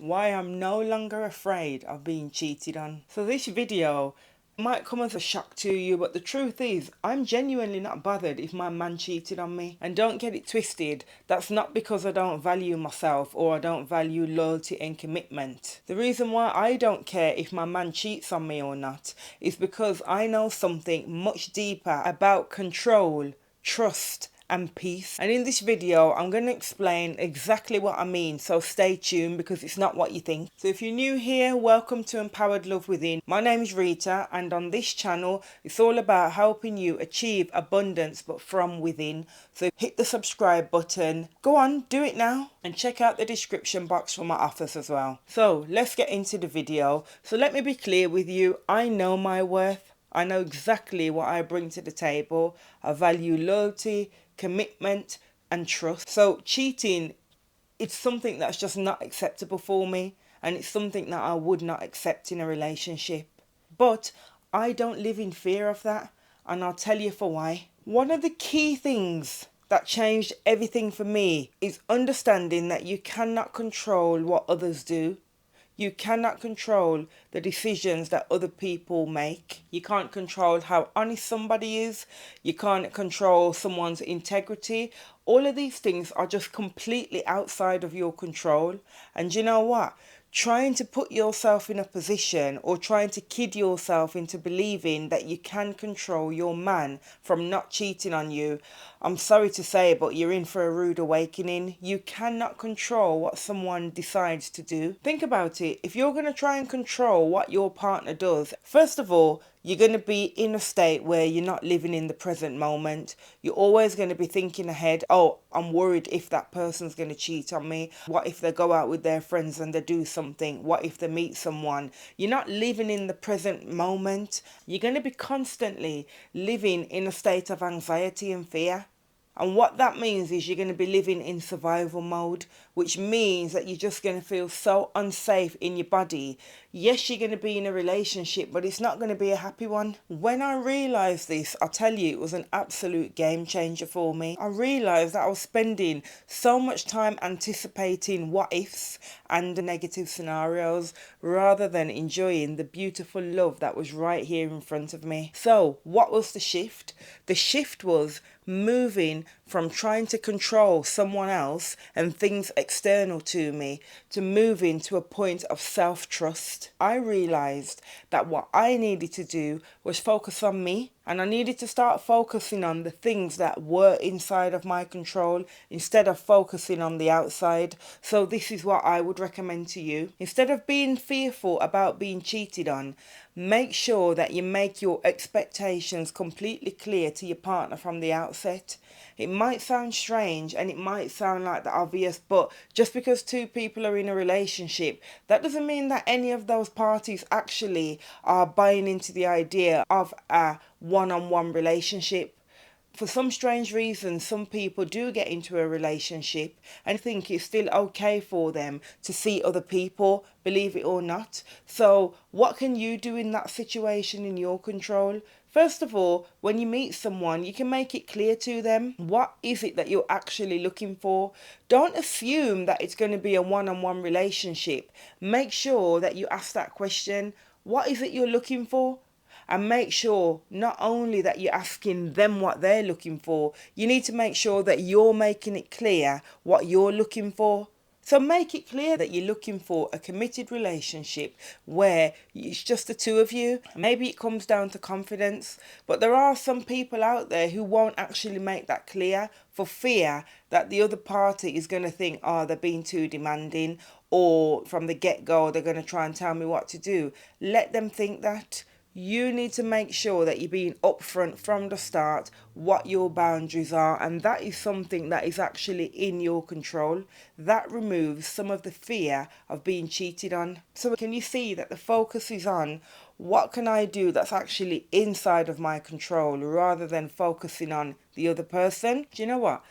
why I'm no longer afraid of being cheated on. So this video might come as a shock to you, but the truth is I'm genuinely not bothered if my man cheated on me. And don't get it twisted, that's not because I don't value myself or I don't value loyalty and commitment. The reason why I don't care if my man cheats on me or not is because I know something much deeper about control, trust and peace. And in this video I'm going to explain exactly what I mean, so stay tuned because it's not what you think. So if you're new here, welcome to Empowered Love Within. My name is Rita, and on this channel it's all about helping you achieve abundance but from within. So hit the subscribe button, go on, do it now, and check out the description box for my offers as well. So let's get into the video. So let me be clear with you, I know my worth. I know exactly what I bring to the table. I value loyalty, commitment and trust. So cheating, it's something that's just not acceptable for me, and it's something that I would not accept in a relationship. But I don't live in fear of that, and I'll tell you for why. One of the key things that changed everything for me is understanding that you cannot control what others do. You cannot control the decisions that other people make. You can't control how honest somebody is. You can't control someone's integrity. All of these things are just completely outside of your control. And you know what? Trying to put yourself in a position or trying to kid yourself into believing that you can control your man from not cheating on you, I'm sorry to say, but you're in for a rude awakening. You cannot control what someone decides to do. Think about it. If you're going to try and control what your partner does, first of all, you're going to be in a state where you're not living in the present moment. You're always going to be thinking ahead. Oh, I'm worried if that person's going to cheat on me. What if they go out with their friends and they do something? What if they meet someone? You're not living in the present moment. You're going to be constantly living in a state of anxiety and fear. And what that means is you're going to be living in survival mode, which means that you're just going to feel so unsafe in your body. Yes, you're going to be in a relationship, but it's not going to be a happy one. When I realised this, I'll tell you, it was an absolute game changer for me. I realised that I was spending so much time anticipating what ifs and the negative scenarios rather than enjoying the beautiful love that was right here in front of me. So what was the shift? The shift was moving from trying to control someone else and things external to me to moving to a point of self-trust. I realised that what I needed to do was focus on me, and I needed to start focusing on the things that were inside of my control instead of focusing on the outside. So this is what I would recommend to you. Instead of being fearful about being cheated on, make sure that you make your expectations completely clear to your partner from the outset. It might sound strange and it might sound like the obvious, but just because two people are in a relationship, that doesn't mean that any of those parties actually are buying into the idea of a one-on-one relationship. For some strange reason, some people do get into a relationship and think it's still okay for them to see other people, believe it or not. So what can you do in that situation in your control? First of all, when you meet someone, you can make it clear to them what is it that you're actually looking for. Don't assume that it's going to be a one-on-one relationship. Make sure that you ask that question. What is it you're looking for? And make sure not only that you're asking them what they're looking for, you need to make sure that you're making it clear what you're looking for. So make it clear that you're looking for a committed relationship where it's just the two of you. Maybe it comes down to confidence, but there are some people out there who won't actually make that clear for fear that the other party is going to think, oh, they're being too demanding, or from the get-go they're going to try and tell me what to do. Let them think that. You need to make sure that you're being upfront from the start what your boundaries are, and that is something that is actually in your control. That removes some of the fear of being cheated on. So can you see that the focus is on what can I do that's actually inside of my control rather than focusing on the other person? Do you know what?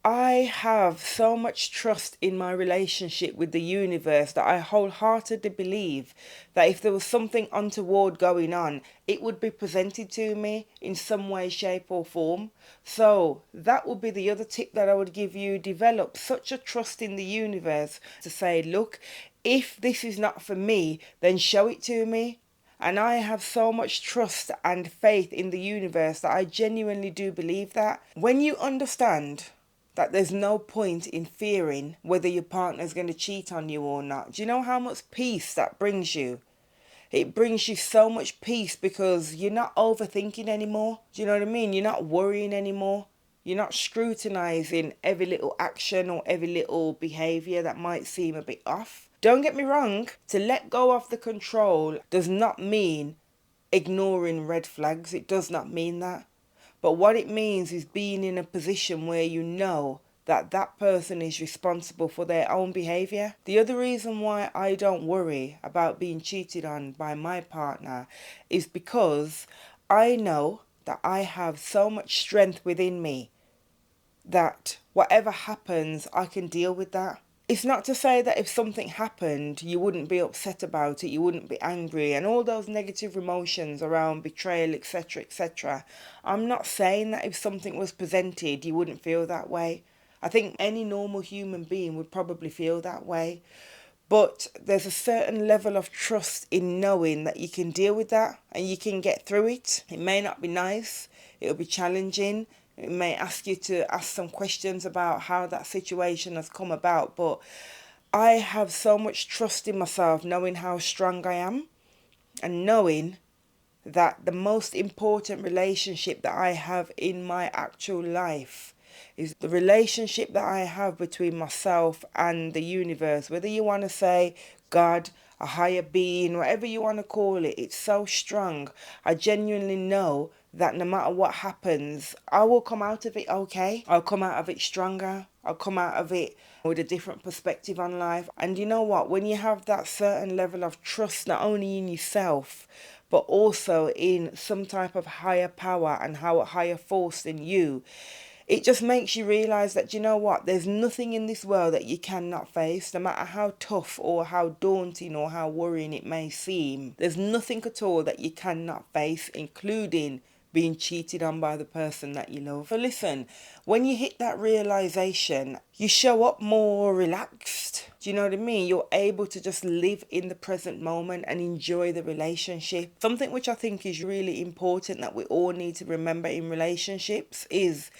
I have so much trust in my relationship with the universe that I wholeheartedly believe that if there was something untoward going on, it would be presented to me in some way, shape or form. So that would be the other tip that I would give you. Develop such a trust in the universe to say, look, If this is not for me, then show it to me. And I have so much trust and faith in the universe that I genuinely do believe that. When you understand that there's no point in fearing whether your partner's going to cheat on you or not, do you know how much peace that brings you? It brings you so much peace because you're not overthinking anymore. Do you know what I mean? You're not worrying anymore. You're not scrutinizing every little action or every little behavior that might seem a bit off. Don't get me wrong, to let go of the control does not mean ignoring red flags. It does not mean that. But what it means is being in a position where you know that that person is responsible for their own behavior. The other reason why I don't worry about being cheated on by my partner is because I know that I have so much strength within me that whatever happens, I can deal with that. It's not to say that if something happened, you wouldn't be upset about it, you wouldn't be angry, and all those negative emotions around betrayal, etc., etc. I'm not saying that if something was presented, you wouldn't feel that way. I think any normal human being would probably feel that way. But there's a certain level of trust in knowing that you can deal with that and you can get through it. It may not be nice, it'll be challenging. It may ask you to ask some questions about how that situation has come about, but I have so much trust in myself, knowing how strong I am and knowing that the most important relationship that I have in my actual life is the relationship that I have between myself and the universe. Whether you want to say God, a higher being, whatever you want to call it, it's so strong. I genuinely know that no matter what happens, I will come out of it okay. I'll come out of it stronger. I'll come out of it with a different perspective on life. And you know what? When you have that certain level of trust, not only in yourself, but also in some type of higher power and higher force than you, it just makes you realize that, you know what, there's nothing in this world that you cannot face, no matter how tough or how daunting or how worrying it may seem. There's nothing at all that you cannot face, including being cheated on by the person that you love. So listen, when you hit that realization, you show up more relaxed. Do you know what I mean? You're able to just live in the present moment and enjoy the relationship. Something which I think is really important that we all need to remember in relationships is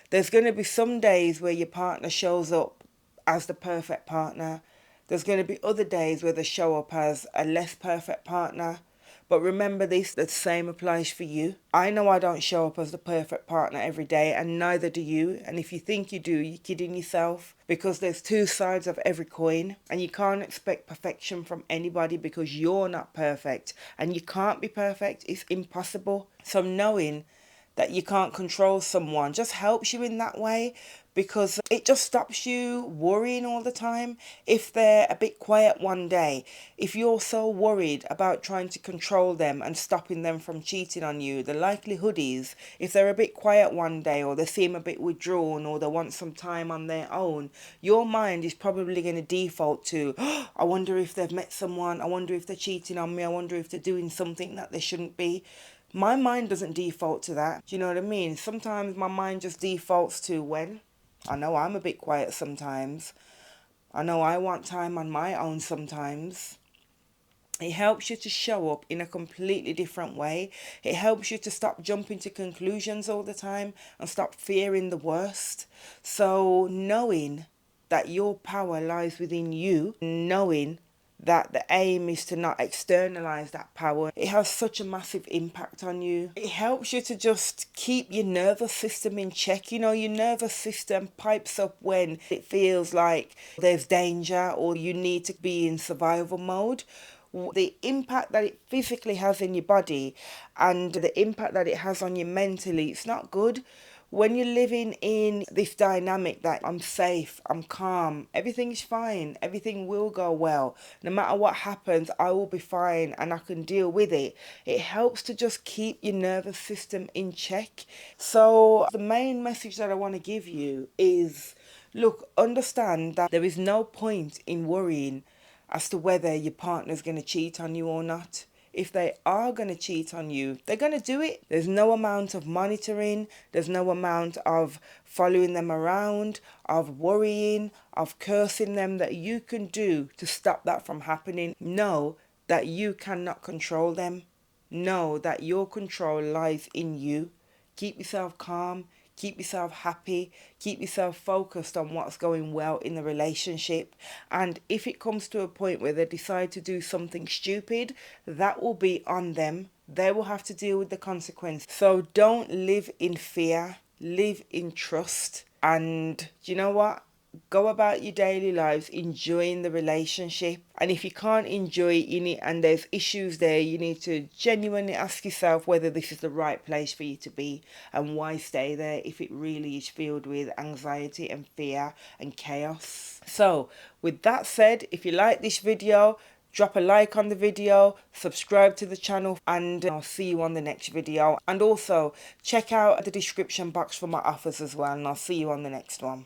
there's going to be some days where your partner shows up as the perfect partner. There's going to be other days where they show up as a less perfect partner. But remember this, the same applies for you. I know I don't show up as the perfect partner every day, and neither do you. And if you think you do, you're kidding yourself, because there's two sides of every coin, and you can't expect perfection from anybody because you're not perfect, and you can't be perfect. It's impossible. So knowing that you can't control someone just helps you in that way, because it just stops you worrying all the time. If they're a bit quiet one day, if you're so worried about trying to control them and stopping them from cheating on you, the likelihood is if they're a bit quiet one day, or they seem a bit withdrawn, or they want some time on their own, your mind is probably going to default to, oh, I wonder if they've met someone, I wonder if they're cheating on me, I wonder if they're doing something that they shouldn't be. My mind doesn't default to that. Do you know what I mean? Sometimes my mind just defaults to, when I know I'm a bit quiet sometimes. I know I want time on my own sometimes. It helps you to show up in a completely different way. It helps you to stop jumping to conclusions all the time and stop fearing the worst. So knowing that your power lies within you, knowing that the aim is to not externalize that power, it has such a massive impact on you. It helps you to just keep your nervous system in check. You know, your nervous system pipes up when it feels like there's danger or you need to be in survival mode. The impact that it physically has in your body and the impact that it has on you mentally, it's not good. When you're living in this dynamic that I'm safe, I'm calm, everything's fine, everything will go well, no matter what happens, I will be fine and I can deal with it. It helps to just keep your nervous system in check. So the main message that I want to give you is, look, understand that there is no point in worrying as to whether your partner's going to cheat on you or not. if they are going to cheat on you, they're going to do it. There's no amount of monitoring, there's no amount of following them around, of worrying, of cursing them that you can do to stop that from happening. Know that you cannot control them. Know that your control lies in you. Keep yourself calm, keep yourself happy, keep yourself focused on what's going well in the relationship. And if it comes to a point where they decide to do something stupid, that will be on them. They will have to deal with the consequence. So don't live in fear, live in trust. And you know what? Go about your daily lives enjoying the relationship. And if you can't enjoy it in it and there's issues there, you need to genuinely ask yourself whether this is the right place for you to be, and why stay there if it really is filled with anxiety and fear and chaos. So with that said, if you like this video, drop a like on the video, subscribe to the channel, and I'll see you on the next video. And also check out the description box for my offers as well, and I'll see you on the next one.